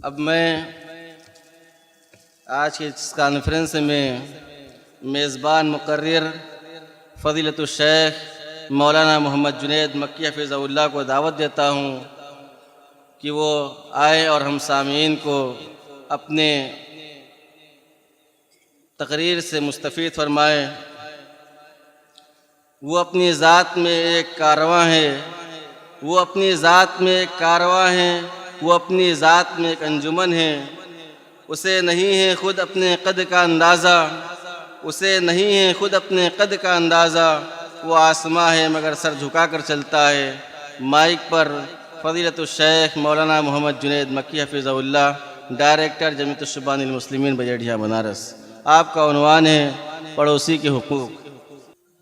اب میں آج کی اس کانفرنس میں میزبان مقرر فضیلت الشیخ مولانا محمد جنید مکی حفظہ اللہ کو دعوت دیتا ہوں کہ وہ آئے اور ہم سامعین کو اپنے تقریر سے مستفید فرمائے۔ وہ اپنی ذات میں ایک کارواں ہے، وہ اپنی ذات میں ایک کارواں ہے، وہ اپنی ذات میں ایک انجمن ہے۔ اسے نہیں ہے خود اپنے قد کا اندازہ، اسے نہیں ہے خود اپنے قد کا اندازہ، وہ آسماں ہے مگر سر جھکا کر چلتا ہے۔ مائک پر فضیلت الشیخ مولانا محمد جنید مکی حفظہ اللہ، ڈائریکٹر جمعیت الشبان المسلمین بجیٹھیا بنارس۔ آپ کا عنوان ہے پڑوسی کے حقوق۔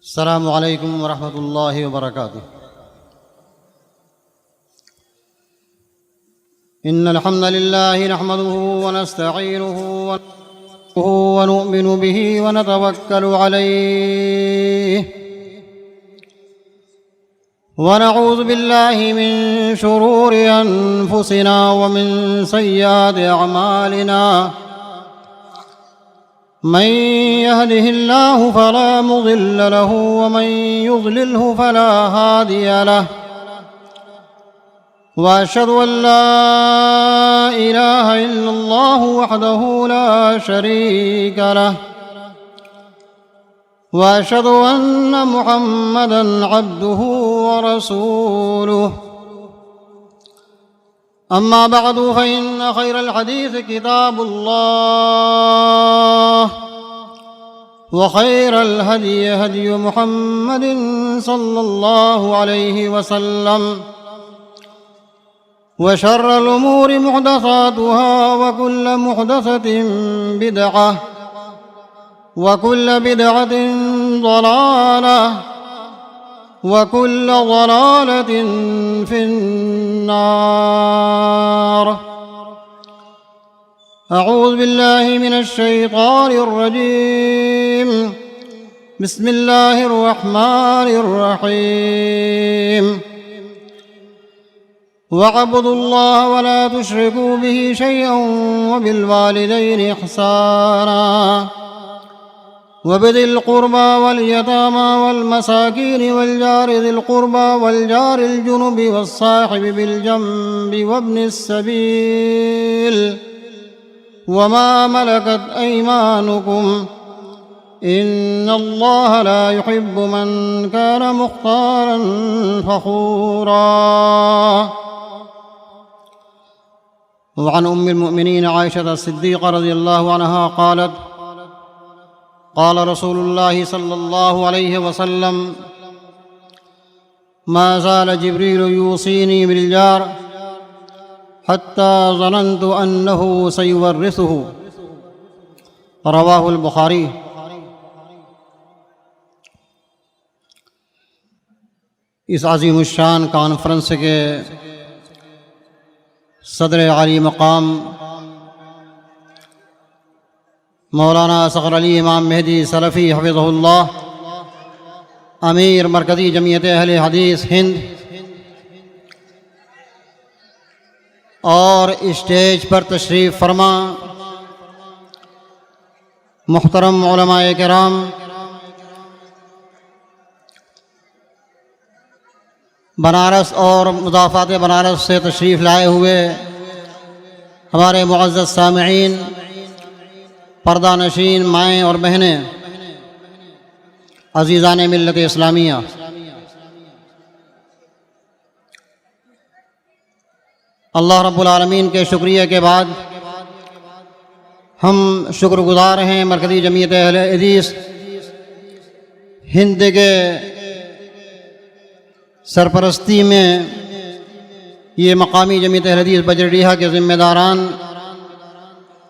السلام علیکم ورحمۃ اللہ وبرکاتہ۔ ان الحمد لله نحمده ونستعينه ونؤمن به ونتوكل عليه ونعوذ بالله من شرور انفسنا ومن سيئات اعمالنا، من يهده الله فلا مضل له ومن يضلله فلا هادي له، وأشهد أن لا إله إلا الله وحده لا شريك له، وأشهد أن محمدًا عبده ورسوله، أما بعد فإن خير الحديث كتاب الله، وخير الهدي هدي محمد صلى الله عليه وسلم، وشر الأمور محدثاتها وكل محدثة بدعة وكل بدعة ضلالة وكل ضلالة في النار۔ أعوذ بالله من الشيطان الرجيم، بسم الله الرحمن الرحيم، وَاعْبُدُوا اللَّهَ وَلَا تُشْرِكُوا بِهِ شَيْئًا وَبِالْوَالِدَيْنِ إِحْسَانًا وَبِذِي الْقُرْبَى وَالْيَتَامَى وَالْمَسَاكِينِ وَالْجَارِ ذِي الْقُرْبَى وَالْجَارِ الْجُنُبِ وَالصَّاحِبِ بِالْجَنبِ وَابْنِ السَّبِيلِ وَمَا مَلَكَتْ أَيْمَانُكُمْ، إِنَّ اللَّهَ لَا يُحِبُّ مَنْ كَانَ مُخْتَالًا فَخُورًا۔ وعن أم المؤمنين عائشة الصديقة رضي الله عنها قالت: قال رسول الله صلى الله عليه وسلم: ما زال جبريل يوصيني بالجار حتى ظننت أنه سيورثه، رواه البخاري۔ اس عظیم الشان کانفرنس کے صدر عالی مقام مولانا اصغر علی امام مہدی سلفی حفظہ اللہ، امیر مرکزی جمعیت اہل حدیث ہند، اور اسٹیج پر تشریف فرما محترم علماء کرام، بنارس اور مضافات بنارس سے تشریف لائے ہوئے ہمارے معزز سامعین، پردہ نشین مائیں اور بہنیں، عزیزان ملت اسلامیہ، اللہ رب العالمین کے شکریہ کے بعد ہم شکر گزار ہیں مرکزی جمعیت اہل حدیث ہند کے سرپرستی میں یہ مقامی جمعیت اہل حدیث بجریٹھیا کے ذمہ داران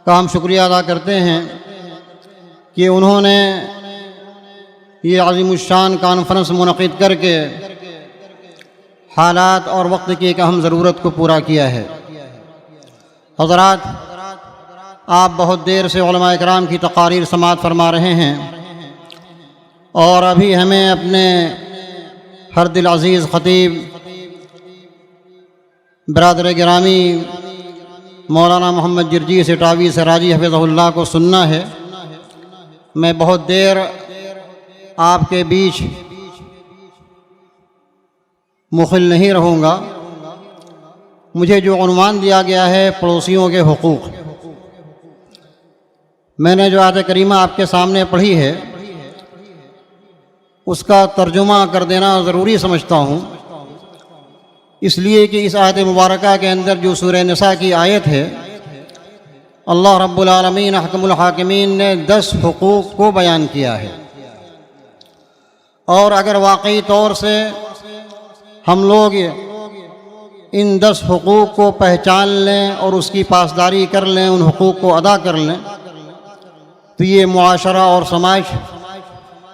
کا ہم شکریہ ادا کرتے ہیں کہ انہوں نے یہ عظیم الشان کانفرنس منعقد کر کے حالات اور وقت کی ایک اہم ضرورت کو پورا کیا ہے۔ حضرات، آپ بہت دیر سے علماء کرام کی تقاریر سماعت فرما رہے ہیں، اور ابھی ہمیں اپنے ہر دل عزیز خطیب برادر گرامی مولانا محمد جرجیس اٹاوی سراجی حفظہ اللہ کو سننا ہے۔ میں بہت دیر آپ کے بیچ مخل نہیں رہوں گا۔ مجھے جو عنوان دیا گیا ہے پڑوسیوں کے حقوق، میں نے جو آیت کریمہ آپ کے سامنے پڑھی ہے اس کا ترجمہ کر دینا ضروری سمجھتا ہوں، اس لیے کہ اس آیت مبارکہ کے اندر جو سورہ نساء کی آیت ہے، اللہ رب العالمین احکم الحاکمین نے 10 حقوق کو بیان کیا ہے، اور اگر واقعی طور سے ہم لوگ ان 10 حقوق کو پہچان لیں اور اس کی پاسداری کر لیں، ان حقوق کو ادا کر لیں، تو یہ معاشرہ اور سماج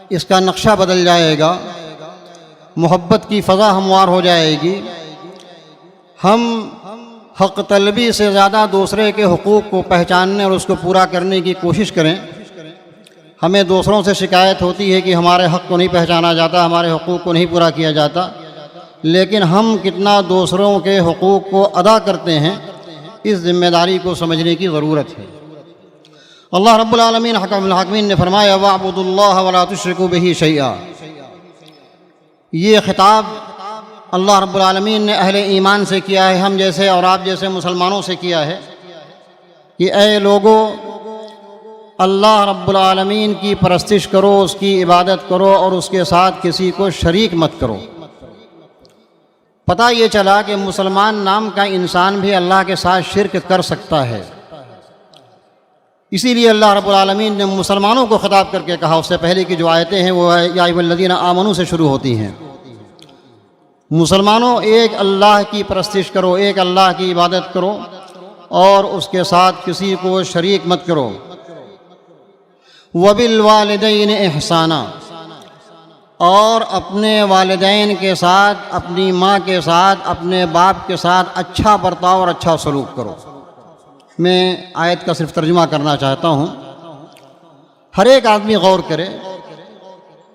اس کا نقشہ بدل جائے گا، محبت کی فضا ہموار ہو جائے گی۔ ہم حق طلبی سے زیادہ دوسرے کے حقوق کو پہچاننے اور اس کو پورا کرنے کی کوشش کریں۔ ہمیں دوسروں سے شکایت ہوتی ہے کہ ہمارے حق کو نہیں پہچانا جاتا، ہمارے حقوق کو نہیں پورا کیا جاتا، لیکن ہم کتنا دوسروں کے حقوق کو ادا کرتے ہیں، اس ذمہ داری کو سمجھنے کی ضرورت ہے۔ اللہ رب العالمین حکم الحاکمین نے فرمایا وَاعْبُدُوا اللَّهَ وَلَا تُشْرِكُوا بِهِ شَيْئًا۔ یہ خطاب اللہ رب العالمین نے اہل ایمان سے کیا ہے، ہم جیسے اور آپ جیسے مسلمانوں سے کیا ہے کہ اے لوگو، اللہ رب العالمین کی پرستش کرو، اس کی عبادت کرو اور اس کے ساتھ کسی کو شریک مت کرو۔ پتہ یہ چلا کہ مسلمان نام کا انسان بھی اللہ کے ساتھ شرک کر سکتا ہے، اسی لیے اللہ رب العالمین نے مسلمانوں کو خطاب کر کے کہا۔ اس سے پہلے کی جو آیتیں ہیں وہ یا ایھا الذین آمنوا سے شروع ہوتی ہیں۔ مسلمانوں، ایک اللہ کی پرستش کرو، ایک اللہ کی عبادت کرو اور اس کے ساتھ کسی کو شریک مت کرو۔ وَبِالْوَالِدَيْنِ إِحْسَانًا، اور اپنے والدین کے ساتھ، اپنی ماں کے ساتھ، اپنے باپ کے ساتھ اچھا برتاؤ اور اچھا سلوک کرو۔ میں آیت کا صرف ترجمہ کرنا چاہتا ہوں۔ ہر ایک آدمی غور کرے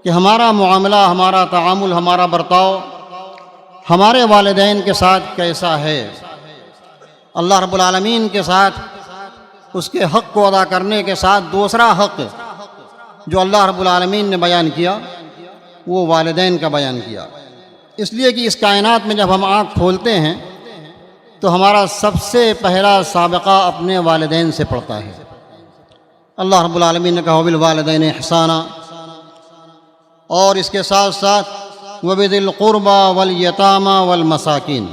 کہ ہمارا معاملہ، ہمارا تعامل، ہمارا برتاؤ ہمارے والدین کے ساتھ کیسا ہے۔ اللہ رب العالمین کے ساتھ اس کے حق کو ادا کرنے کے ساتھ دوسرا حق جو اللہ رب العالمین نے بیان کیا وہ والدین کا بیان کیا، اس لیے کہ اس کائنات میں جب ہم آنکھ کھولتے ہیں تو ہمارا سب سے پہلا سابقہ اپنے والدین سے پڑتا ہے۔ اللہ رب العالمین نے کہا وَبِالْوَالِدَيْنِ إِحْسَانًا، اور اس کے ساتھ ساتھ وَبِذِي الْقُرْبَى وَالْيَتَامَى وَالْمَسَاكِينِ۔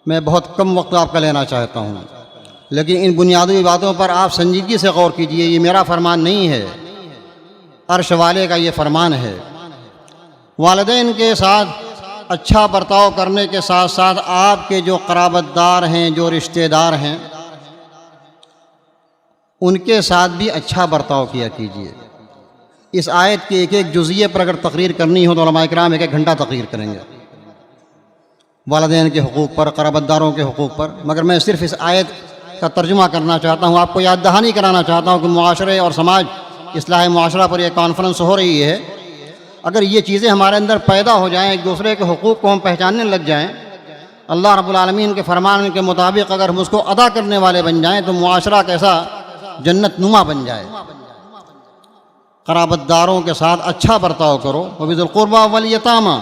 میں بہت کم وقت آپ کا لینا چاہتا ہوں، لیکن ان بنیادی باتوں پر آپ سنجیدگی سے غور کیجئے۔ یہ میرا فرمان نہیں ہے، عرش والے کا یہ فرمان ہے۔ والدین کے ساتھ اچھا برتاؤ کرنے کے ساتھ ساتھ آپ کے جو قرابت دار ہیں، جو رشتہ دار ہیں، ان کے ساتھ بھی اچھا برتاؤ کیا کیجیے۔ اس آیت کے ایک ایک جزئیے پر اگر تقریر کرنی ہو تو علماء کرام 1 گھنٹہ تقریر کریں گے، والدین کے حقوق پر، قرابت داروں کے حقوق پر، مگر میں صرف اس آیت کا ترجمہ کرنا چاہتا ہوں، آپ کو یاد دہانی کرانا چاہتا ہوں کہ معاشرے اور سماج اصلاح معاشرہ پر یہ کانفرنس ہو رہی ہے۔ اگر یہ چیزیں ہمارے اندر پیدا ہو جائیں، ایک دوسرے کے حقوق کو ہم پہچاننے لگ جائیں، اللہ رب العالمین کے فرمان کے مطابق اگر ہم اس کو ادا کرنے والے بن جائیں تو معاشرہ کیسا جنت نما بن جائے۔ قرابت داروں کے ساتھ اچھا برتاؤ کرو، وَبِذِي الْقُرْبَى وَالْيَتَامَى،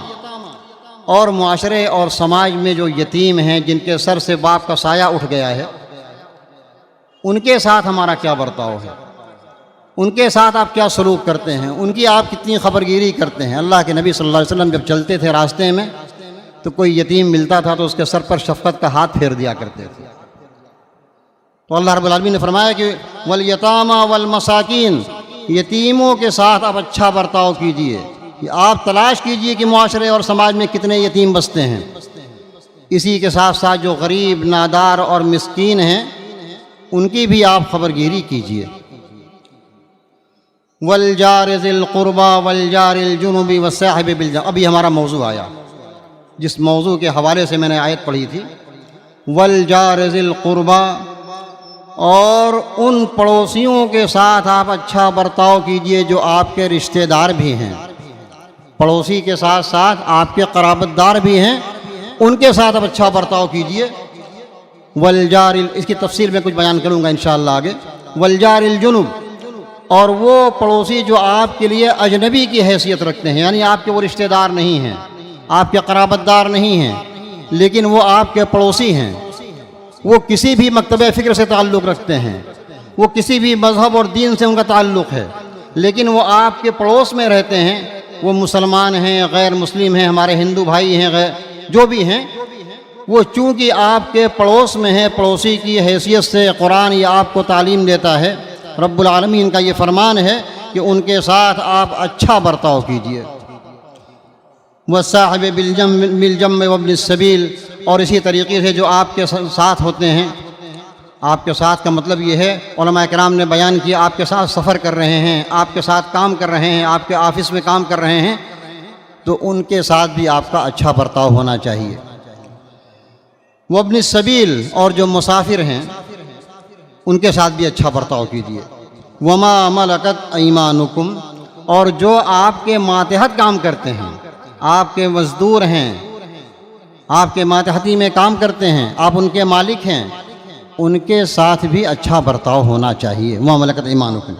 اور معاشرے اور سماج میں جو یتیم ہیں، جن کے سر سے باپ کا سایہ اٹھ گیا ہے، ان کے ساتھ ہمارا کیا برتاؤ ہے، ان کے ساتھ آپ کیا سلوک کرتے ہیں، ان کی آپ کتنی خبرگیری کرتے ہیں۔ اللہ کے نبی صلی اللہ علیہ وسلم جب چلتے تھے راستے میں تو کوئی یتیم ملتا تھا تو اس کے سر پر شفقت کا ہاتھ پھیر دیا کرتے تھے۔ تو اللہ رب العالمین نے فرمایا کہ وَالْيَتَامَى وَالْمَسَاكِينَ، یتیموں کے ساتھ آپ اچھا برتاؤ کیجئے۔ آپ تلاش کیجئے کہ معاشرے اور سماج میں کتنے یتیم بستے ہیں، اسی کے ساتھ ساتھ جو غریب، نادار اور مسکین ہیں ان کی بھی آپ خبرگیری کیجئے۔ وَالْجَارِ ذِي الْقُرْبَى وَالْجَارِ الْجُنُبِ وَالصَّاحِبِ بِالْجَنبِ، ابھی ہمارا موضوع آیا جس موضوع کے حوالے سے میں نے آیت پڑھی تھی۔ وَالْجَارِ ذِي الْقُرْبَى، اور ان پڑوسیوں کے ساتھ آپ اچھا برتاؤ کیجئے جو آپ کے رشتہ دار بھی ہیں۔ پڑوسی کے ساتھ ساتھ آپ کے قرابت دار بھی ہیں، ان کے ساتھ آپ اچھا برتاؤ کیجئے۔ والجار اس کی تفصیل میں کچھ بیان کروں گا انشاءاللہ آگے. والجار الجنب، اور وہ پڑوسی جو آپ کے لیے اجنبی کی حیثیت رکھتے ہیں، یعنی آپ کے وہ رشتہ دار نہیں ہیں، آپ کے قرابت دار نہیں ہیں، لیکن وہ آپ کے پڑوسی ہیں. وہ کسی بھی مکتبہ فکر سے تعلق رکھتے ہیں، وہ کسی بھی مذہب اور دین سے ان کا تعلق ہے، لیکن وہ آپ کے پڑوس میں رہتے ہیں. وہ مسلمان ہیں، غیر مسلم ہیں، ہمارے ہندو بھائی ہیں، غیر جو بھی ہیں، وہ چونکہ آپ کے پڑوس میں ہیں، پڑوسی کی حیثیت سے قرآن یہ آپ کو تعلیم دیتا ہے. رب العالمین کا یہ فرمان ہے کہ ان کے ساتھ آپ اچھا برتاؤ کیجیے. وَالصَّاحِبِ بِالْجَنبِ وَابْنِ السَّبِيلِ، اور اسی طریقے سے جو آپ کے ساتھ ہوتے ہیں. آپ کے ساتھ کا مطلب یہ ہے، علماء کرام نے بیان کیا، آپ کے ساتھ سفر کر رہے ہیں، آپ کے ساتھ کام کر رہے ہیں، آپ کے آفس میں کام کر رہے ہیں، تو ان کے ساتھ بھی آپ کا اچھا برتاؤ ہونا چاہیے. وابن السبیل، اور جو مسافر ہیں ان کے ساتھ بھی اچھا برتاؤ کیجیے. وما ملکت ایمانکم، اور جو آپ کے ماتحت کام کرتے ہیں، آپ کے مزدور ہیں، آپ کے ماتحتی میں کام کرتے ہیں، آپ ان کے مالک ہیں، ان کے ساتھ بھی اچھا برتاؤ ہونا چاہیے. وما ملکت ایمانکم.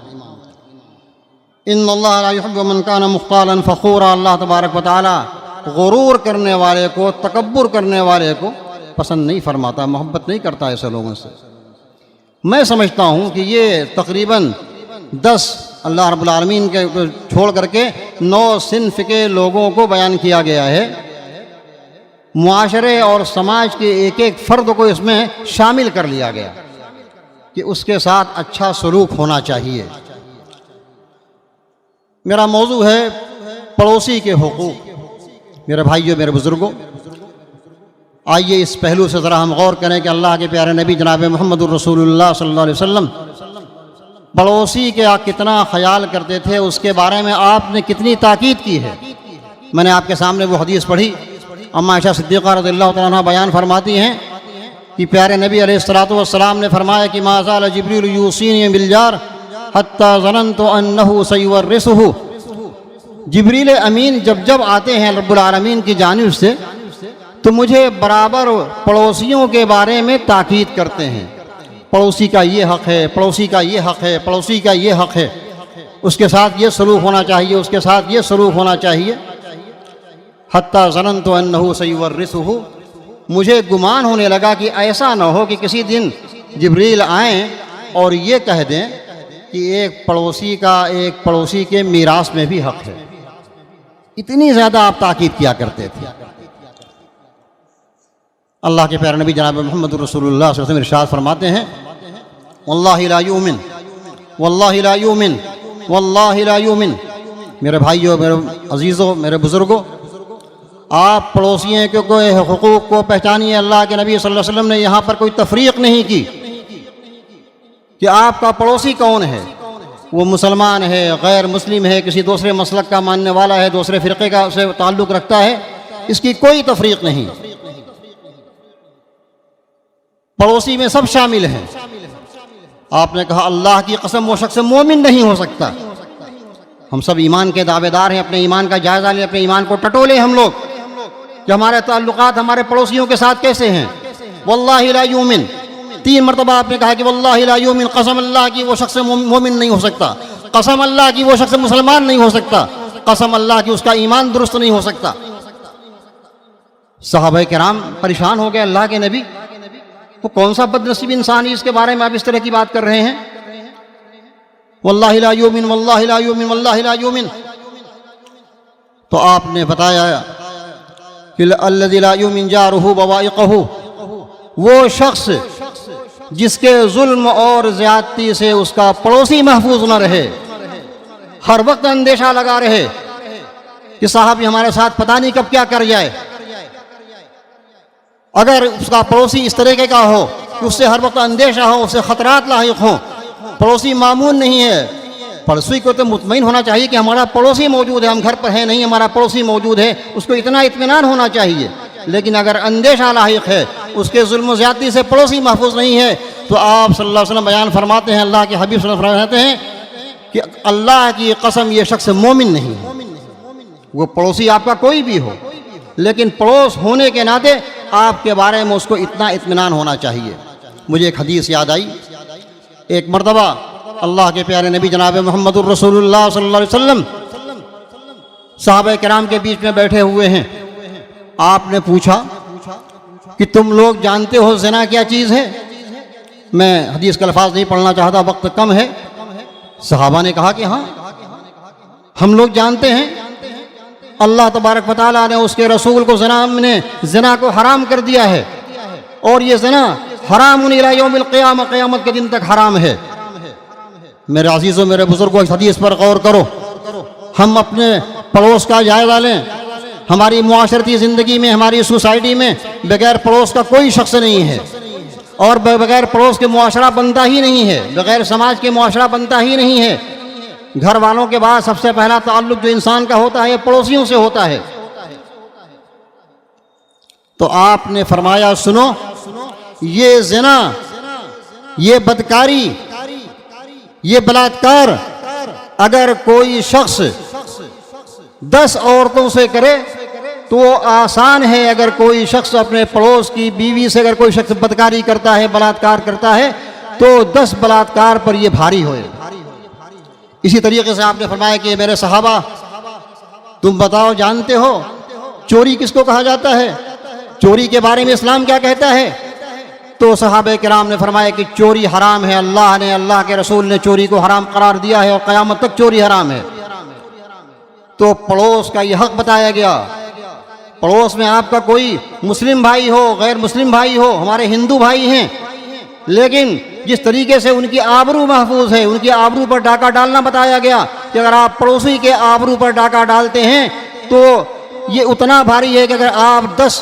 ان اللہ لا يحب من كان مختالا فخورا، اللہ تبارک و تعالی غرور کرنے والے کو، تکبر کرنے والے کو پسند نہیں فرماتا، محبت نہیں کرتا ایسے لوگوں سے. میں سمجھتا ہوں کہ یہ تقریباً 10 اللہ رب العالمین کے چھوڑ کر کے 9 صنف کے لوگوں کو بیان کیا گیا ہے. معاشرے اور سماج کے ایک ایک فرد کو اس میں شامل کر لیا گیا کہ اس کے ساتھ اچھا سلوک ہونا چاہیے. میرا موضوع ہے پڑوسی کے حقوق. میرے بھائیوں، میرے بزرگوں، آئیے اس پہلو سے ذرا ہم غور کریں کہ اللہ کے پیارے نبی جناب محمد الرسول اللہ صلی اللہ علیہ وسلم پڑوسی کے کتنا خیال کرتے تھے، اس کے بارے میں آپ نے کتنی تاکید کی ہے. میں نے آپ کے سامنے وہ حدیث پڑھی، اما عائشہ صدیقہ رضی اللہ تعالیٰ عنہ بیان فرماتی ہیں کہ پیارے نبی علیہ الصلوۃ والسلام نے فرمایا کہ ما زال جبریل یوصینی بالجار حتی ظننت انہ سیورثہ. جبریل امین جب آتے ہیں رب العالمین کی جانب سے تو مجھے برابر پڑوسیوں کے بارے میں تاکید کرتے ہیں. پڑوسی کا یہ حق ہے، پڑوسی کا یہ حق ہے، پڑوسی کا یہ حق ہے، اس کے ساتھ یہ سلوک ہونا چاہیے، اس کے ساتھ یہ سلوک ہونا چاہیے. حتی ظننت انہ سیورثہ، مجھے گمان ہونے لگا کہ ایسا نہ ہو کہ کسی دن جبریل آئیں اور یہ کہہ دیں کہ ایک پڑوسی کا ایک پڑوسی کے میراث میں بھی حق ہے. اتنی زیادہ آپ تاکید کیا کرتے تھے. اللہ کے پیارے نبی جناب محمد رسول اللہ صلی اللہ علیہ وسلم ارشاد فرماتے ہیں واللہ لا یؤمن، واللہ لا یؤمن، واللہ لا یؤمن. میرے بھائیوں، میرے عزیزوں، میرے بزرگوں، آپ پڑوسیوں کے کوئی حقوق کو پہچانیے. اللہ کے نبی صلی اللہ علیہ وسلم نے یہاں پر کوئی تفریق نہیں کی کہ آپ کا پڑوسی کون ہے، وہ مسلمان ہے، غیر مسلم ہے، کسی دوسرے مسلک کا ماننے والا ہے، دوسرے فرقے کا سے تعلق رکھتا ہے، اس کی کوئی تفریق نہیں. پڑوسی میں سب شامل ہیں. آپ نے کہا اللہ کی قسم وہ شخص مومن نہیں ہو سکتا. ہم سب ایمان کے دعوے دار ہیں، اپنے ایمان کا جائزہ لیں، اپنے ایمان کو ٹٹولیں ہم لوگ کہ ہمارے تعلقات ہمارے پڑوسیوں کے ساتھ کیسے ہیں. واللہ لا یؤمن، 3 مرتبہ آپ نے کہا کہ واللہ لا یؤمن، قسم اللہ کی وہ شخص مومن نہیں ہو سکتا، قسم اللہ کی وہ شخص مسلمان نہیں ہو سکتا، قسم اللہ کی اس کا ایمان درست نہیں ہو سکتا. صحابہ کرام پریشان ہو گئے، اللہ کے نبی وہ کون سا بد نصیب انسان ہے اس کے بارے میں آپ اس طرح کی بات کر رہے ہیں. واللہ لا یؤمن، واللہ لا یؤمن، واللہ لا یؤمن. تو آپ نے بتایا کہ الذی لا یؤمن جارہ بوائقہ، وہ شخص جس کے ظلم اور زیادتی سے اس کا پڑوسی محفوظ نہ رہے، ہر وقت اندیشہ لگا رہے کہ صاحب ہمارے ساتھ پتہ نہیں کب کیا کر جائے. اگر اس کا پڑوسی اس طریقے کا ہو کہ اس سے ہر وقت اندیشہ ہو، اس سے خطرات لاحق ہوں، پڑوسی معمون نہیں ہے. پڑوسی کو تو مطمئن ہونا چاہیے کہ ہمارا پڑوسی موجود ہے، ہم گھر پر ہیں نہیں، ہمارا پڑوسی موجود ہے، اس کو اتنا اطمینان ہونا چاہیے. لیکن اگر اندیشہ لاحق ہے، اس کے ظلم و زیادتی سے پڑوسی محفوظ نہیں ہے، تو آپ صلی اللہ علیہ وسلم بیان فرماتے ہیں، اللہ کے حبیب صلی اللہ علیہ وسلم فرماتے ہیں کہ اللہ کی قسم یہ شخص مومن نہیں ہے. وہ پڑوسی آپ کا کوئی بھی ہو، لیکن پڑوس ہونے کے ناطے آپ کے بارے میں اس کو اتنا اطمینان ہونا چاہیے. مجھے ایک حدیث یاد آئی. ایک مرتبہ اللہ کے پیارے نبی جناب محمد الرسول اللہ صلی اللہ علیہ وسلم صحابہ کرام کے بیچ میں بیٹھے ہوئے ہیں. آپ نے پوچھا کہ تم لوگ جانتے ہو زنا کیا چیز ہے؟ میں حدیث کے الفاظ نہیں پڑھنا چاہتا، وقت کم ہے. صحابہ نے کہا کہ ہاں ہم لوگ جانتے ہیں. اللہ تبارک و تعالیٰ نے اس کے رسول کو زنا کو حرام کر دیا ہے، اور یہ زنا حرام الی یوم القیامہ، قیامت کے دن تک حرام ہے. میرے عزیزوں، میرے بزرگوں، اس حدیث پر غور کرو. ہم اپنے پڑوس کا جائزہ لیں. ہماری معاشرتی زندگی میں، ہماری سوسائٹی میں بغیر پڑوس کا کوئی شخص نہیں ہے، اور بغیر پڑوس کے معاشرہ بنتا ہی نہیں ہے، بغیر سماج کے معاشرہ بنتا ہی نہیں ہے. گھر والوں کے بعد سب سے پہلا تعلق جو انسان کا ہوتا ہے پڑوسیوں سے ہوتا ہے. تو آپ نے فرمایا سنو، یہ زنا، یہ بدکاری، یہ بلاತ್ಕಾರ اگر کوئی شخص 10 عورتوں سے کرے تو وہ آسان ہے. اگر کوئی شخص اپنے پڑوس کی بیوی سے اگر کوئی شخص بدکاری کرتا ہے، بلاತ್ಕಾರ کرتا ہے، تو 10 بلاತ್ಕಾರ پر یہ بھاری ہوئے. اسی طریقے سے آپ نے فرمایا کہ میرے صحابہ تم بتاؤ جانتے ہو چوری کس کو کہا جاتا ہے؟ چوری کے بارے میں اسلام کیا کہتا ہے؟ تو صحابہ کرام نے فرمایا کہ چوری حرام ہے. اللہ نے، اللہ کے رسول نے چوری کو حرام قرار دیا ہے، اور قیامت تک چوری حرام ہے. تو پڑوس کا یہ حق بتایا گیا. پڑوس میں آپ کا کوئی مسلم بھائی ہو، غیر مسلم بھائی ہو، ہمارے ہندو بھائی ہیں، لیکن جس طریقے سے ان کی آبرو محفوظ ہے، ان کی آبرو پر ڈاکہ ڈالنا بتایا گیا کہ اگر آپ پڑوسی کے آبرو پر ڈاکہ ڈالتے ہیں تو یہ اتنا بھاری ہے کہ اگر آپ 10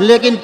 لیکن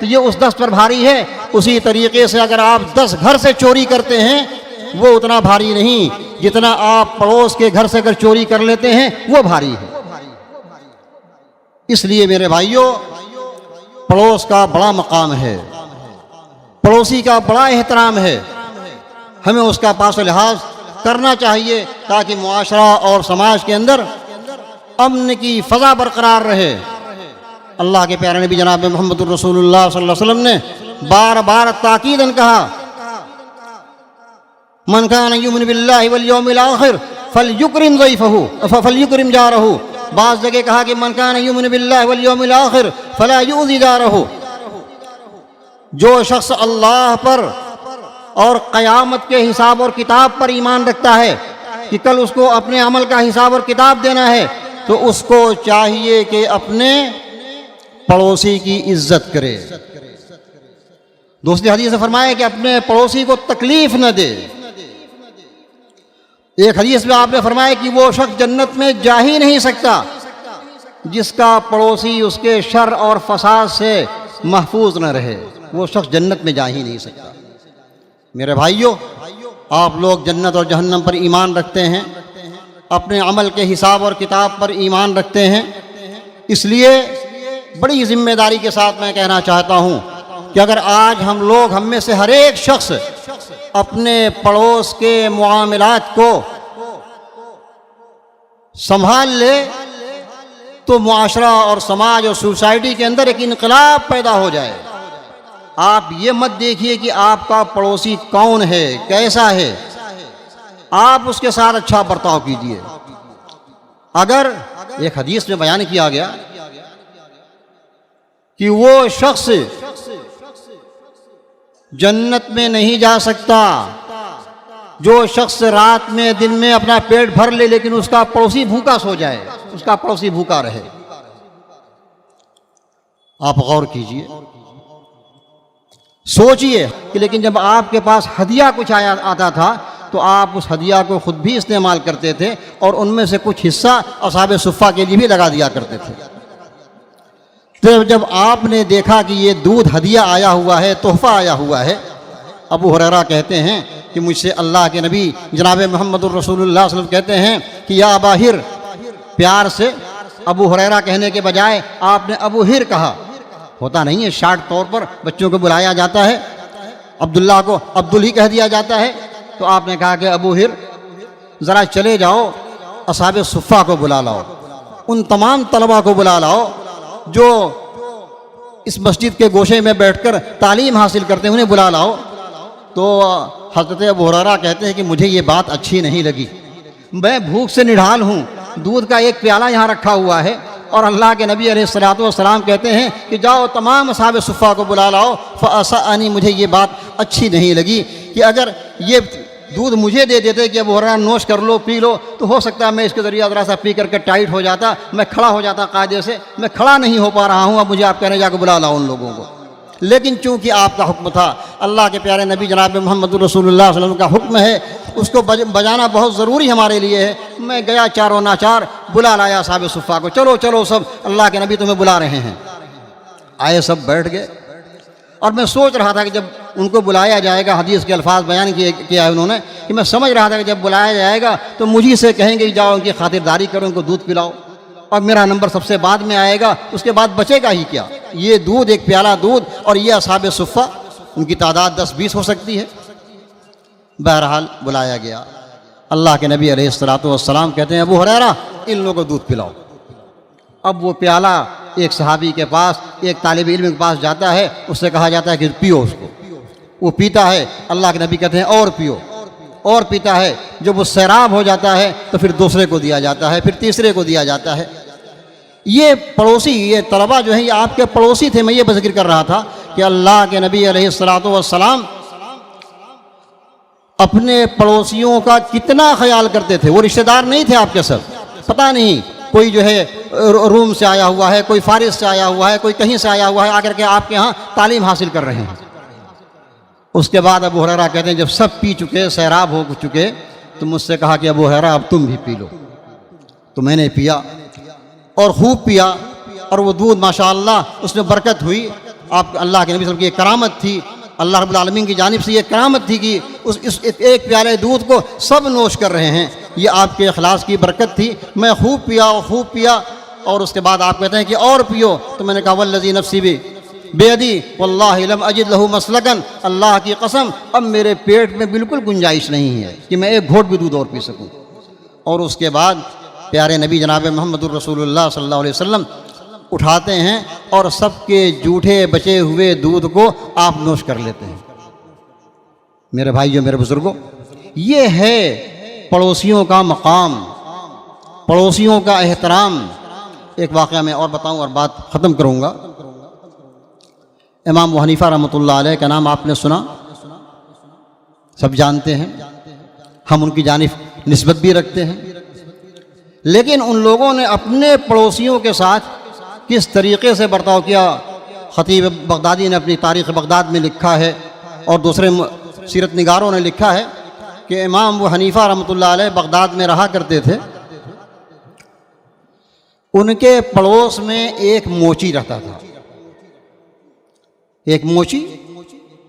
تو یہ اس 10 پر بھاری ہے. اسی طریقے سے اگر آپ 10 گھر سے چوری کرتے ہیں وہ اتنا بھاری نہیں جتنا آپ پڑوس کے گھر سے اگر چوری کر لیتے ہیں وہ بھاری ہے. اس لیے میرے بھائیوں، پڑوس کا بڑا مقام ہے، پڑوسی کا بڑا احترام ہے. ہمیں اس کا پاس و لحاظ کرنا چاہیے تاکہ معاشرہ اور سماج کے اندر امن کی فضا برقرار رہے. اللہ کے پیارے نبی جناب محمد الرسول اللہ صلی اللہ علیہ وسلم نے بار بار تاکیداً کہا من کان یؤمن باللہ والیوم الآخر فلیکرم ضیفہ فلیکرم جارہ. بعض جگہ کہا کہ من کان یؤمن باللہ والیوم الآخر فلا یؤذی جارہ. جو شخص اللہ پر اور قیامت کے حساب اور کتاب پر ایمان رکھتا ہے کہ کل اس کو اپنے عمل کا حساب اور کتاب دینا ہے، تو اس کو چاہیے کہ اپنے پڑوسی کی عزت کرے. دوسری حدیث سے فرمایا کہ اپنے پڑوسی کو تکلیف نہ دے. ایک حدیث میں آپ نے فرمایا کہ وہ شخص جنت میں جا ہی نہیں سکتا جس کا پڑوسی اس کے شر اور فساد سے محفوظ نہ رہے. وہ شخص جنت میں جا ہی نہیں سکتا. میرے بھائیوں، آپ لوگ جنت اور جہنم پر ایمان رکھتے ہیں، اپنے عمل کے حساب اور کتاب پر ایمان رکھتے ہیں. اس لیے بڑی ذمہ داری کے ساتھ میں کہنا چاہتا ہوں کہ اگر آج ہم میں سے ہر ایک شخص اپنے پڑوس کے معاملات کو سنبھال لے تو معاشرہ اور سماج اور سوسائٹی کے اندر ایک انقلاب پیدا ہو جائے. آپ یہ مت دیکھیے کہ آپ کا پڑوسی کون ہے، کیسا ہے، آپ اس کے ساتھ اچھا برتاؤ کیجیے. اگر ایک حدیث میں بیان کیا گیا کہ وہ شخص جنت میں نہیں جا سکتا جو شخص رات میں دن میں اپنا پیٹ بھر لے لیکن اس کا پڑوسی بھوکا سو جائے، اس کا پڑوسی بھوکا رہے. آپ غور کیجئے، سوچئے کہ لیکن جب آپ کے پاس ہدیہ کچھ آتا تھا تو آپ اس ہدیہ کو خود بھی استعمال کرتے تھے اور ان میں سے کچھ حصہ اصحاب صفہ کے لیے بھی لگا دیا کرتے تھے. تو جب آپ نے دیکھا کہ یہ دودھ ہدیہ آیا ہوا ہے، تحفہ آیا ہوا ہے، ابو ہریرہ کہتے ہیں کہ مجھ سے اللہ کے نبی جناب محمد الرسول اللہ صلی اللہ علیہ وسلم کہتے ہیں کہ یا ابا ہر، پیار سے ابو ہریرہ کہنے کے بجائے آپ نے ابو ہر کہا. ہوتا نہیں ہے، شارٹ طور پر بچوں کو بلایا جاتا ہے، عبداللہ کو عبدل ہی کہہ دیا جاتا ہے. تو آپ نے کہا کہ ابو ہر ذرا چلے جاؤ، اصحاب صفہ کو بلا لاؤ، ان تمام طلبہ کو بلا لاؤ جو اس مسجد کے گوشے میں بیٹھ کر تعلیم حاصل کرتے ہیں، انہیں بلا لاؤ۔ تو حضرت ابو ہریرہ کہتے ہیں کہ مجھے یہ بات اچھی نہیں لگی، میں بھوک سے نڈھال ہوں، دودھ کا ایک پیالہ یہاں رکھا ہوا ہے، اور اللہ کے نبی علیہ الصلوۃ والسلام کہتے ہیں کہ جاؤ تمام اصحاب صفہ کو بلا لاؤ۔ فأسأنی، مجھے یہ بات اچھی نہیں لگی کہ اگر یہ دودھ مجھے دے دیتے کہ ابو ہریرہ نوش کر لو، پی لو، تو ہو سکتا ہے میں اس کے ذریعے ذرا سا پی کر کے ٹائٹ ہو جاتا، میں کھڑا ہو جاتا قاعدے سے، میں کھڑا نہیں ہو پا رہا ہوں، اب مجھے آپ کہنے جا کے بلا لاؤ ان لوگوں کو۔ لیکن چونکہ آپ کا حکم تھا، اللہ کے پیارے نبی جناب محمد رسول اللہ صلی اللہ علیہ وسلم کا حکم ہے، اس کو بجانا بہت ضروری ہمارے لیے ہے، میں گیا چاروں ناچار بلا لایا اصحاب صفہ کو، چلو چلو سب، اللہ کے نبی تمہیں بلا رہے ہیں۔ آئے، سب بیٹھ گئے، اور میں سوچ رہا تھا کہ جب ان کو بلایا جائے گا، حدیث کے الفاظ بیان کیا ہے انہوں نے، کہ میں سمجھ رہا تھا کہ جب بلایا جائے گا تو مجھے سے کہیں گے جاؤ ان کی خاطرداری کرو، ان کو دودھ پلاؤ، اور میرا نمبر سب سے بعد میں آئے گا، اس کے بعد بچے گا ہی کیا؟ یہ دودھ، ایک پیالہ دودھ، اور یہ اصحاب صفہ، ان کی تعداد 10-20 ہو سکتی ہے۔ بہرحال بلایا گیا، اللہ کے نبی علیہ الصلوۃ والسلام کہتے ہیں ابو ہریرہ ان لوگوں کو دودھ پلاؤ۔ اب وہ پیالہ ایک صحابی کے پاس، ایک طالب علم کے پاس جاتا ہے، اس سے کہا جاتا ہے کہ پیو اس کو، وہ پیتا ہے، اللہ کے نبی کہتے ہیں اور پیو، اور پیتا ہے، جب وہ سیراب ہو جاتا ہے تو پھر دوسرے کو دیا جاتا ہے، پھر تیسرے کو دیا جاتا ہے۔ یہ پڑوسی، یہ طلبہ جو ہیں یہ آپ کے پڑوسی تھے، میں یہ ذکر کر رہا تھا کہ اللہ کے نبی علیہ الصلوۃ والسلام اپنے پڑوسیوں کا کتنا خیال کرتے تھے۔ وہ رشتہ دار نہیں تھے آپ کے سب، پتہ نہیں کوئی جو ہے روم سے آیا ہوا ہے، کوئی فارس سے آیا ہوا ہے، کوئی کہیں سے آیا ہوا ہے، آ کر کے آپ کے ہاں تعلیم حاصل کر رہے ہیں۔ اس کے بعد ابو ہریرہ کہتے ہیں جب سب پی چکے، سیراب ہو چکے، تو مجھ سے کہا کہ ابو ہریرہ اب تم بھی پی لو۔ تو میں نے پیا اور خوب پیا، اور وہ دودھ ماشاءاللہ اس میں برکت ہوئی۔ آپ اللہ کے نبی صلی اللہ علیہ وسلم کی ایک کرامت تھی، اللہ رب العالمین کی جانب سے یہ کرامت تھی کہ اس ایک پیالے دودھ کو سب نوش کر رہے ہیں، یہ آپ کے اخلاص کی برکت تھی۔ میں خوب پیا اور خوب پیا، اور اس کے بعد آپ کہتے ہیں کہ اور پیو، تو میں نے کہا والذی نفسی بیدی واللہ لم اجد لہ مسلکا، اللہ کی قسم اب میرے پیٹ میں بالکل گنجائش نہیں ہے کہ میں ایک گھونٹ بھی دودھ اور پی سکوں۔ اور اس کے بعد پیارے نبی جناب محمد الرسول اللہ صلی اللہ علیہ وسلم اٹھاتے ہیں اور سب کے جھوٹے بچے ہوئے دودھ کو آپ نوش کر لیتے ہیں۔ میرے بھائیوں، میرے بزرگوں، یہ ہے پڑوسیوں کا مقام، پڑوسیوں کا احترام۔ ایک واقعہ میں اور بتاؤں اور بات ختم کروں گا۔ امام ابو حنیفہ رحمۃ اللہ علیہ کا نام آپ نے سنا، سب جانتے ہیں، ہم ان کی جانب نسبت بھی رکھتے ہیں، لیکن ان لوگوں نے اپنے پڑوسیوں کے ساتھ کس طریقے سے برتاؤ کیا، خطیب بغدادی نے اپنی تاریخ بغداد میں لکھا ہے، اور دوسرے سیرت نگاروں نے لکھا ہے کہ امام ابو حنیفہ رحمۃ اللہ علیہ بغداد میں رہا کرتے تھے، ان کے پڑوس میں ایک موچی رہتا تھا، ایک موچی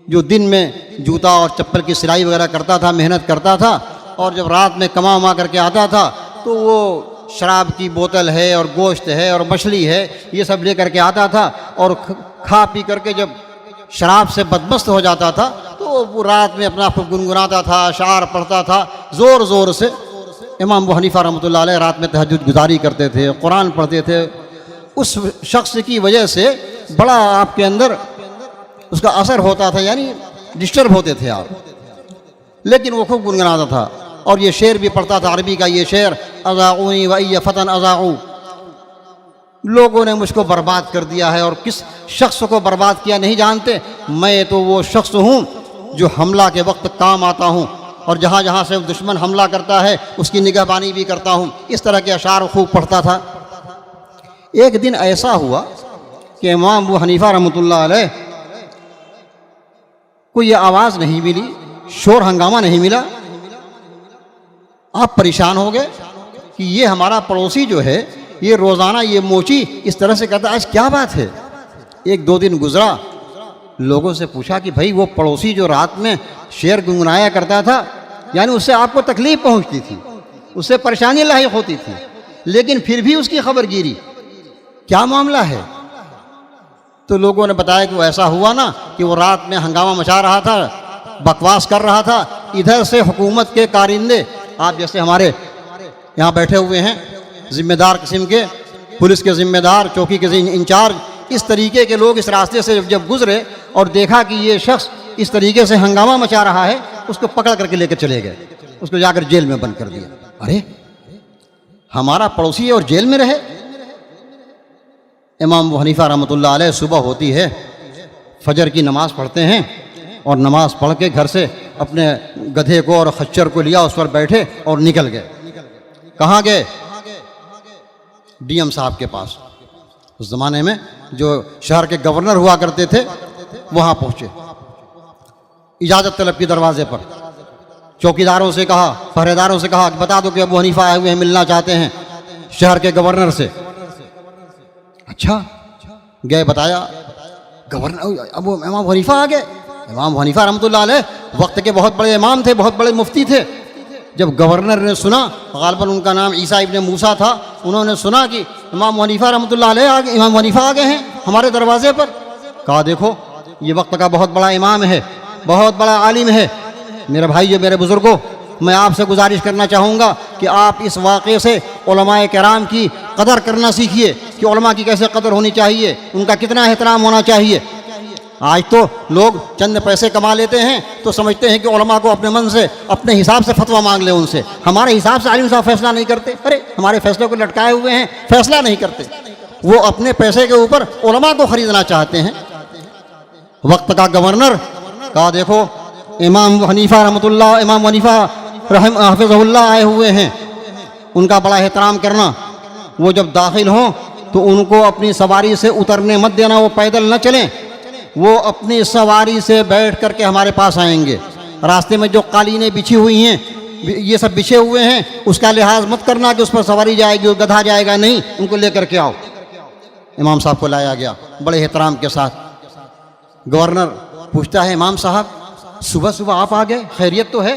جو دن میں جوتا اور چپل کی سلائی وغیرہ کرتا تھا، محنت کرتا تھا، اور جب رات میں کما کر کے آتا تھا تو وہ شراب کی بوتل ہے اور گوشت ہے اور مچھلی ہے یہ سب لے کر کے آتا تھا، اور کھا پی کر کے جب شراب سے بدمست ہو جاتا تھا تو وہ رات میں اپنا خوب گنگناتا تھا، اشعار پڑھتا تھا زور زور سے۔ امام ابو حنیفہ رحمۃ اللہ علیہ رات میں تہجد گزاری کرتے تھے، قرآن پڑھتے تھے، اس شخص کی وجہ سے بڑا آپ کے اندر اس کا اثر ہوتا تھا، یعنی ڈسٹرب ہوتے تھے آپ، لیکن وہ خوب گنگناتا تھا، اور یہ شعر بھی پڑھتا تھا، عربی کا یہ شعر، اذاعونی وای فتن اذاعوا، لوگوں نے مجھ کو برباد کر دیا ہے، اور کس شخص کو برباد کیا نہیں جانتے، میں تو وہ شخص ہوں جو حملہ کے وقت کام آتا ہوں، اور جہاں جہاں سے دشمن حملہ کرتا ہے اس کی نگہبانی بھی کرتا ہوں۔ اس طرح کے اشعار خوب پڑھتا تھا۔ ایک دن ایسا ہوا کہ امام ابو حنیفہ رحمۃ اللہ علیہ کو یہ آواز نہیں ملی، شور ہنگامہ نہیں ملا، آپ پریشان ہو گئے کہ یہ ہمارا پڑوسی جو ہے یہ روزانہ یہ موچی اس طرح سے کہتا ہے، آج کیا بات ہے؟ ایک دو دن گزرا، لوگوں سے پوچھا کہ بھائی وہ پڑوسی جو رات میں شعر گنگنایا کرتا تھا، یعنی اس سے آپ کو تکلیف پہنچتی تھی، اس سے پریشانی لاحق ہوتی تھی، لیکن پھر بھی اس کی خبر گیری، کیا معاملہ ہے؟ تو لوگوں نے بتایا کہ وہ ایسا ہوا نا کہ وہ رات میں ہنگامہ مچا رہا تھا، بکواس کر رہا تھا، ادھر سے حکومت کے کارندے، آپ جیسے ہمارے یہاں بیٹھے ہوئے ہیں ذمہ دار قسم کے، پولیس کے ذمہ دار، چوکی کے انچارج، اس طریقے کے لوگ اس راستے سے جب گزرے اور دیکھا کہ یہ شخص اس طریقے سے ہنگامہ مچا رہا ہے، اس کو پکڑ کر کے لے کر چلے گئے، اس کو جا کر جیل میں بند کر دیا۔ ارے ہمارا پڑوسی ہے اور جیل میں رہے۔ امام ابو حنیفہ رحمۃ اللہ علیہ صبح ہوتی ہے، فجر کی نماز پڑھتے ہیں اور نماز پڑھ کے گھر سے اپنے گدھے کو اور خچر کو لیا، اس پر بیٹھے اور نکل گئے۔ کہاں گئے؟ ڈی ایم صاحب کے پاس۔ اس زمانے میں جو شہر کے گورنر ہوا کرتے تھے وہاں پہنچے، اجازت طلب کی دروازے پر۔ چوکیداروں سے کہا، پہرے داروں سے کہا کہ بتا دو کہ ابو حنیفہ آئے ہوئے ہیں، ملنا چاہتے ہیں شہر کے گورنر سے۔ اچھا، گئے، بتایا، گورنر ابو امام حنیفہ آ گئے۔ امام حنیفہ رحمۃ اللہ علیہ وقت کے بہت بڑے امام تھے، بہت بڑے مفتی تھے۔ جب گورنر نے سنا، غالباً ان کا نام عیسیٰ ابن موسیٰ تھا، انہوں نے سنا کہ امام حنیفہ رحمۃ اللہ علیہ امام حنیفہ آ گئے ہیں ہمارے دروازے پر، کہا دیکھو یہ وقت کا بہت بڑا امام ہے، بہت بڑا عالم ہے۔ میرے بھائیو، میرے بزرگوں، میں آپ سے گزارش کرنا چاہوں گا کہ آپ اس واقعے سے علماء کرام کی قدر کرنا سیکھیے کہ علماء کی کیسے قدر ہونی چاہیے، ان کا کتنا احترام ہونا چاہیے۔ آج تو لوگ چند پیسے کما لیتے ہیں تو سمجھتے ہیں کہ علماء کو اپنے من سے، اپنے حساب سے فتویٰ مانگ لیں ان سے، ہمارے حساب سے عالم صاحب فیصلہ نہیں کرتے۔ ارے ہمارے فیصلے کو لٹکائے ہوئے ہیں، فیصلہ نہیں کرتے، وہ اپنے پیسے کے اوپر علماء کو خریدنا چاہتے ہیں۔ وقت کا گورنر کہا دیکھو امام حنیفہ رحمۃ اللہ، امام حنیفہ حافظہ اللہ آئے ہوئے ہیں، ان کا بڑا احترام کرنا۔ وہ جب داخل ہوں تو ان کو اپنی سواری سے اترنے مت دینا، وہ پیدل نہ چلیں، وہ اپنی سواری سے بیٹھ کر کے ہمارے پاس آئیں گے۔ راستے میں جو قالینیں بچھی ہوئی ہیں، یہ سب بچھے ہوئے ہیں، اس کا لحاظ مت کرنا کہ اس پر سواری جائے گی، گدھا جائے گا، نہیں، ان کو لے کر کے آؤ۔ امام صاحب کو لایا گیا بڑے احترام کے ساتھ۔ گورنر پوچھتا ہے امام صاحب صبح صبح آپ آ گئے، خیریت تو ہے؟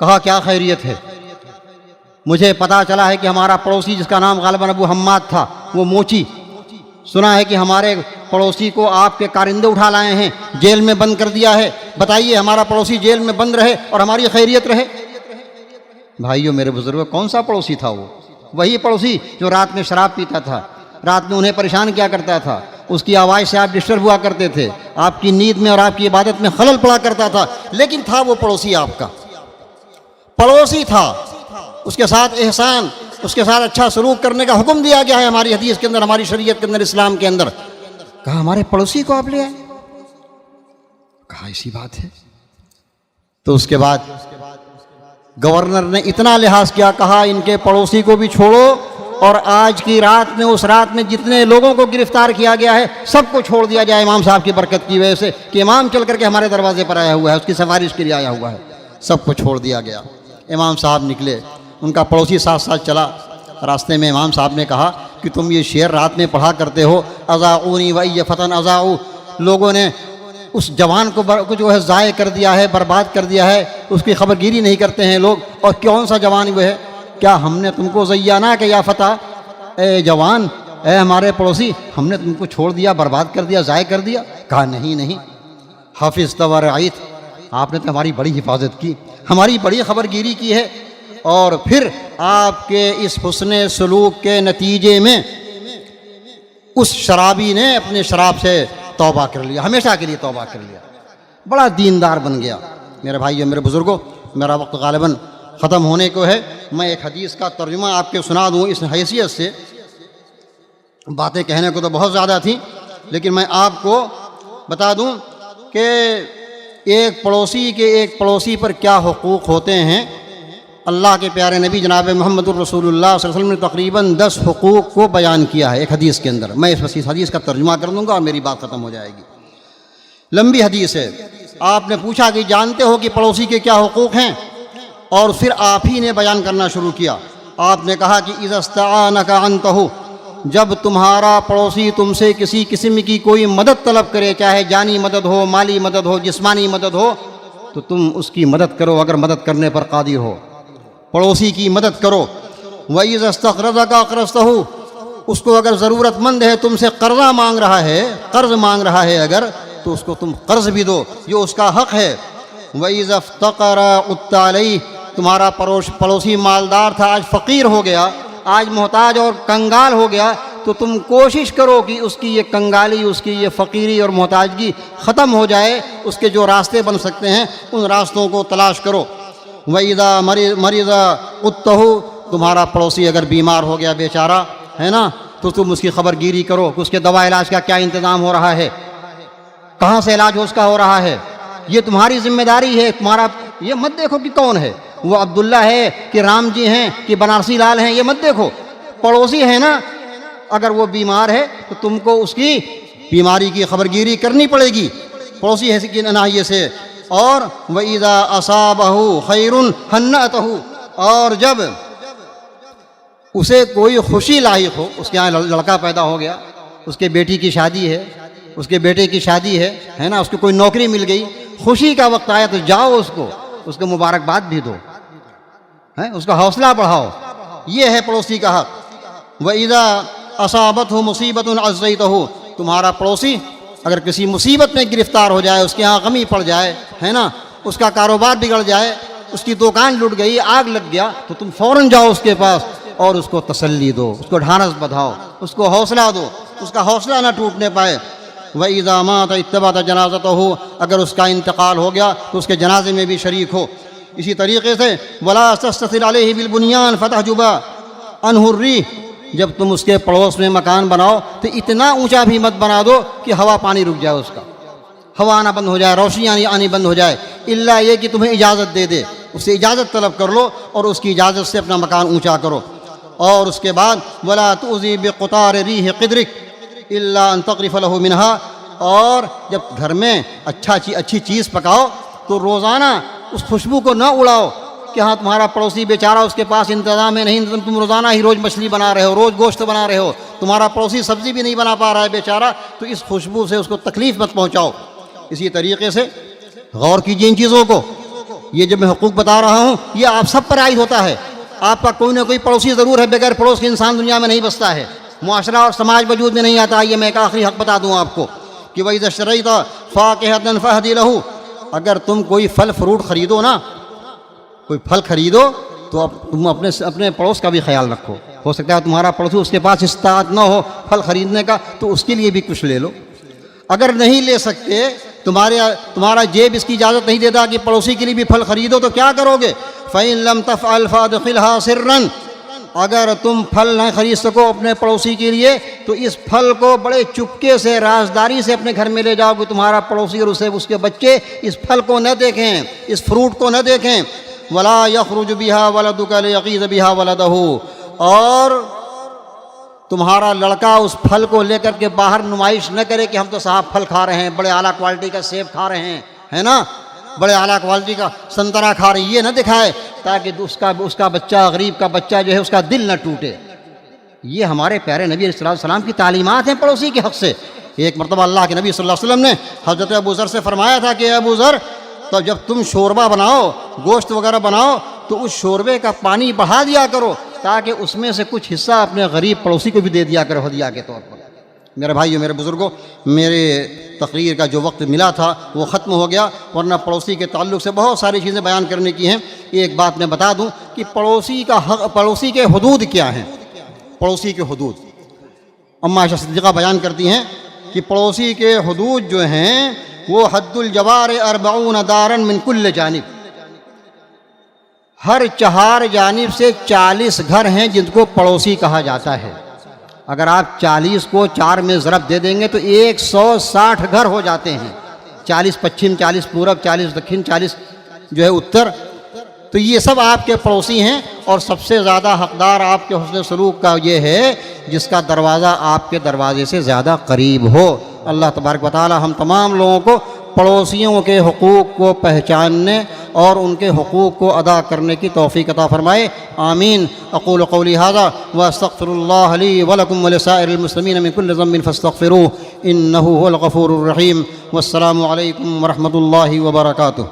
کہا کیا خیریت ہے؟ مجھے پتا چلا ہے کہ ہمارا پڑوسی جس کا نام غالباً ابو حماد تھا، وہ موچی، سنا ہے کہ ہمارے پڑوسی کو آپ کے کارندے اٹھا لائے ہیں، جیل میں بند کر دیا ہے، بتائیے ہمارا پڑوسی جیل میں بند رہے اور ہماری خیریت رہے۔ بھائیو میرے بزرگوں، کون سا پڑوسی تھا وہ؟ وہی پڑوسی جو رات میں شراب پیتا تھا، رات میں انہیں پریشان کیا کرتا تھا، اس کی آواز سے آپ ڈسٹرب ہوا کرتے تھے، آپ کی نیند میں اور آپ کی عبادت میں خلل پڑا کرتا تھا، لیکن تھا وہ پڑوسی، آپ کا پڑوسی تھا، اس کے ساتھ احسان، اس کے ساتھ اچھا سلوک کرنے کا حکم دیا گیا ہے ہماری حدیث کے اندر، ہماری شریعت کے اندر، اسلام کے اندر۔ کہا ہمارے پڑوسی کو آپ لے آئے؟ کہا اسی بات ہے۔ تو اس کے بعد گورنر نے اتنا لحاظ کیا، کہا ان کے پڑوسی کو بھی چھوڑو، اور آج کی رات میں، اس رات میں جتنے لوگوں کو گرفتار کیا گیا ہے سب کو چھوڑ دیا جائے امام صاحب کی برکت کی وجہ سے، کہ امام چل کر کے ہمارے دروازے پر آیا ہوا ہے، اس کی سفارش کے لیے آیا ہوا ہے، سب کو چھوڑ دیا گیا۔ امام صاحب نکلے، ان کا پڑوسی ساتھ ساتھ چلا۔ راستے میں امام صاحب نے کہا کہ تم یہ شعر رات میں پڑھا کرتے ہو، اذاعونی وای فتن اذاعوا، لوگوں نے اس جوان کو جو ہے ضائع کر دیا ہے، برباد کر دیا ہے، اس کی خبر گیری نہیں کرتے ہیں لوگ۔ اور کون سا جوان وہ ہے؟ کیا ہم نے تم کو زیانہ کہ یا فتح، اے جوان، اے ہمارے پڑوسی، ہم نے تم کو چھوڑ دیا، برباد کر دیا، ضائع کر دیا؟ کہا نہیں نہیں، حافظ و رعیت، آپ نے تو ہماری بڑی حفاظت کی، ہماری بڑی خبر گیری کی ہے، اور پھر آپ کے اس حسن سلوک کے نتیجے میں اس شرابی نے اپنے شراب سے توبہ کر لیا، ہمیشہ کے لیے توبہ کر لیا، بڑا دیندار بن گیا۔ میرے بھائیو، میرے بزرگوں، میرا وقت غالباً ختم ہونے کو ہے، میں ایک حدیث کا ترجمہ آپ کے سنا دوں اس حیثیت سے، باتیں کہنے کو تو بہت زیادہ تھیں، لیکن میں آپ کو بتا دوں کہ ایک پڑوسی پر کیا حقوق ہوتے ہیں۔ اللہ کے پیارے نبی جناب محمد الرسول اللہ صلی اللہ علیہ وسلم نے تقریباً 10 حقوق کو بیان کیا ہے ایک حدیث کے اندر۔ میں اس حدیث کا ترجمہ کر دوں گا اور میری بات ختم ہو جائے گی۔ لمبی حدیث ہے۔ آپ نے پوچھا کہ جانتے ہو کہ پڑوسی کے کیا حقوق ہیں، اور پھر آپ ہی نے بیان کرنا شروع کیا۔ آپ نے کہا کہ اذا استعانک انتہ، جب تمہارا پڑوسی تم سے کسی قسم کی کوئی مدد طلب کرے، چاہے جانی مدد ہو، مالی مدد ہو، جسمانی مدد ہو، تو تم اس کی مدد کرو اگر مدد کرنے پر قادر ہو، پڑوسی کی مدد کرو۔ وَإِذَا اسْتَقْرَضَكَ أَقْرَضْتَهُ، اس کو اگر ضرورت مند ہے، تم سے قرضہ مانگ رہا ہے، قرض مانگ رہا ہے اگر، تو اس کو تم قرض بھی دو، یہ اس کا حق ہے۔ وَإِذَا افْتَقَرَ عُدْتَ عَلَيْهِ، تمہارا پڑوسی مالدار تھا، آج فقیر ہو گیا، آج محتاج اور کنگال ہو گیا، تو تو تم کوشش کرو کہ اس کی یہ کنگالی، اس کی یہ فقیری اور محتاجگی ختم ہو جائے، اس کے جو راستے بن سکتے ہیں ان راستوں کو تلاش کرو۔ وَإِذَا مَرِضَ قُطَّهُ، تمہارا پڑوسی اگر بیمار ہو گیا بیچارہ ہے نا، تو تم اس کی خبر گیری کرو کہ اس کے دوا علاج کا کیا انتظام ہو رہا ہے، کہاں سے علاج اس کا ہو رہا ہے، یہ تمہاری ذمہ داری ہے۔ تمہارا یہ مت دیکھو کہ کون ہے، وہ عبداللہ ہے کہ رام جی ہیں کہ بنارسی لال ہیں، یہ مت دیکھو، پڑوسی ہے نا، اگر وہ بیمار ہے تو تم کو اس کی بیماری کی خبر گیری کرنی پڑے گی پڑوسی ہے کی ناحیے سے۔ اور وَإِذَا أَصَابَهُ خَيْرٌ هَنَّأْتَهُ، اور جب اسے کوئی خوشی لاحق ہو، اس کے یہاں لڑکا پیدا ہو گیا، اس کے بیٹی کی شادی ہے، اس کے بیٹے کی شادی ہے نا، اس کو کوئی نوکری مل گئی، خوشی کا وقت آیا تو جاؤ اس کو مبارکباد بھی دو، اس کا حوصلہ بڑھاؤ، یہ ہے پڑوسی کا حق۔ وَإِذَا أَصَابَتْهُ مُصِيبَةٌ عَزَّيْتَهُ، تمہارا پڑوسی اگر کسی مصیبت میں گرفتار ہو جائے، اس کے ہاں غمی پڑ جائے ہے نا، اس کا کاروبار بگڑ جائے، اس کی دکان لٹ گئی، آگ لگ گیا، تو تم فوراً جاؤ اس کے پاس اور اس کو تسلی دو، اس کو ڈھارس بدھاؤ، اس کو حوصلہ دو، اس کا حوصلہ نہ ٹوٹنے پائے۔ وَإِذَا مَاتَ اتَّبَعْتَ جَنَازَتَهُ، اگر اس کا انتقال ہو گیا تو اس کے جنازے میں بھی شریک ہو۔ اسی طریقے سے وَلَا تَسْتَثِرْ عَلَيْهِ بِالْبُنْيَانِ فَتَحْجُبَ عَنْهُ الرِّيحَ، جب تم اس کے پڑوس میں مکان بناؤ تو اتنا اونچا بھی مت بنا دو کہ ہوا پانی رک جائے، اس کا ہوا آنا بند ہو جائے، روشنی آنی بند ہو جائے، الا یہ کہ تمہیں اجازت دے دے، اس سے اجازت طلب کر لو اور اس کی اجازت سے اپنا مکان اونچا کرو۔ اور اس کے بعد وَلَا تُؤْذِي بِقُطَارِ رِيحِ قِدْرِكَ إِلَّا أَن تَغْرِفَ لَهُ مِنْهَا، اور جب گھر میں اچھی چیز پکاؤ تو روزانہ اس خوشبو کو نہ اڑاؤ کہ ہاں تمہارا پڑوسی بیچارہ اس کے پاس انتظام ہے نہیں، تم روزانہ ہی روز مچھلی بنا رہے ہو، روز گوشت بنا رہے ہو، تمہارا پڑوسی سبزی بھی نہیں بنا پا رہا ہے بیچارہ، تو اس خوشبو سے اس کو تکلیف مت پہنچاؤ۔ اسی طریقے سے غور کیجیے ان چیزوں کو، یہ جب میں حقوق بتا رہا ہوں یہ آپ سب پر عائد ہوتا ہے۔ آپ کا کوئی نہ کوئی پڑوسی ضرور ہے، بغیر پڑوس کے انسان دنیا میں نہیں بستا ہے، معاشرہ اور سماج وجود میں نہیں آتا۔ یہ میں ایک آخری حق بتا دوں آپ کو کہ وَإِذَا اشْتَرَيْتَ فَاكِهَةً فَاهْدِ لَهُ، اگر تم کوئی پھل فروٹ خریدو نا، کوئی پھل خریدو تو اب تم اپنے پڑوس کا بھی خیال رکھو، ہو سکتا ہے تمہارا پڑوسی اس کے پاس استطاعت نہ ہو پھل خریدنے کا، تو اس کے لیے بھی کچھ لے لو۔ اگر نہیں لے سکتے، تمہارا جیب اس کی اجازت نہیں دیتا کہ پڑوسی کے لیے بھی پھل خریدو، تو کیا کرو گے؟ فَإِن لَمْ تَفْعَلْ فَأَدْخِلْهَا سِرًّا، اگر تم پھل نہ خرید سکو اپنے پڑوسی کے لیے تو اس پھل کو بڑے چپکے سے رازداری سے اپنے گھر میں لے جاؤ کہ تمہارا پڑوسی اور اس کے بچے اس پھل کو نہ دیکھیں، اس فروٹ کو نہ دیکھیں۔ وَلَا يَخْرُجُ بِهَا وَلَدُكَ لِيَغِيظَ بِهَا وَلَدَهُ، اور تمہارا لڑکا اس پھل کو لے کر کے باہر نمائش نہ کرے کہ ہم تو صاحب پھل کھا رہے ہیں، بڑے اعلیٰ کوالٹی کا سیب کھا رہے ہیں، ہے نا، بڑے اعلیٰ کوالٹی کا سنترا کھا رہے ہیں، یہ نہ دکھائے تاکہ اس کا بچہ، غریب کا بچہ جو ہے اس کا دل نہ ٹوٹے۔ یہ ہمارے پیارے نبی علیہ السلام کی تعلیمات ہیں پڑوسی کے حق سے۔ ایک مرتبہ اللہ کے نبی صلی اللہ علیہ وسلم نے حضرت ابو ذر سے فرمایا تھا کہ ابو ذر، تو جب تم شوربہ بناؤ، گوشت وغیرہ بناؤ، تو اس شوربے کا پانی بڑھا دیا کرو تاکہ اس میں سے کچھ حصہ اپنے غریب پڑوسی کو بھی دے دیا کرو ہدیہ کے طور پر۔ میرے بھائیو، میرے بزرگوں، میرے تقریر کا جو وقت ملا تھا وہ ختم ہو گیا، ورنہ پڑوسی کے تعلق سے بہت ساری چیزیں بیان کرنے کی ہیں۔ ایک بات میں بتا دوں کہ پڑوسی کا حق، پڑوسی کے حدود کیا ہیں۔ پڑوسی کے حدود اماں عائشہ صدیقہ بیان کرتی ہیں کہ پڑوسی کے حدود جو ہیں وہ حد الجوار 40 دارا من کل جانب، ہر چہار جانب سے 40 گھر ہیں جن کو پڑوسی کہا جاتا ہے۔ اگر آپ 40 کو 4 میں ضرب دے دیں گے تو 160 گھر ہو جاتے ہیں، 40 پچھم، 40 پورب، 40 دکھن، 40 جو ہے اتر، تو یہ سب آپ کے پڑوسی ہیں۔ اور سب سے زیادہ حقدار آپ کے حسن سلوک کا یہ ہے جس کا دروازہ آپ کے دروازے سے زیادہ قریب ہو۔ اللہ تبارک و تعالی ہم تمام لوگوں کو پڑوسیوں کے حقوق کو پہچاننے اور ان کے حقوق کو ادا کرنے کی توفیق عطا فرمائے، آمین۔ اقول قولی ھذا واستغفر اللہ لی ولکم ولسائر المسلمین من کل ذنب فاستغفروہ انہ هو الغفور الرحیم۔ والسلام علیکم ورحمۃ اللہ وبرکاتہ۔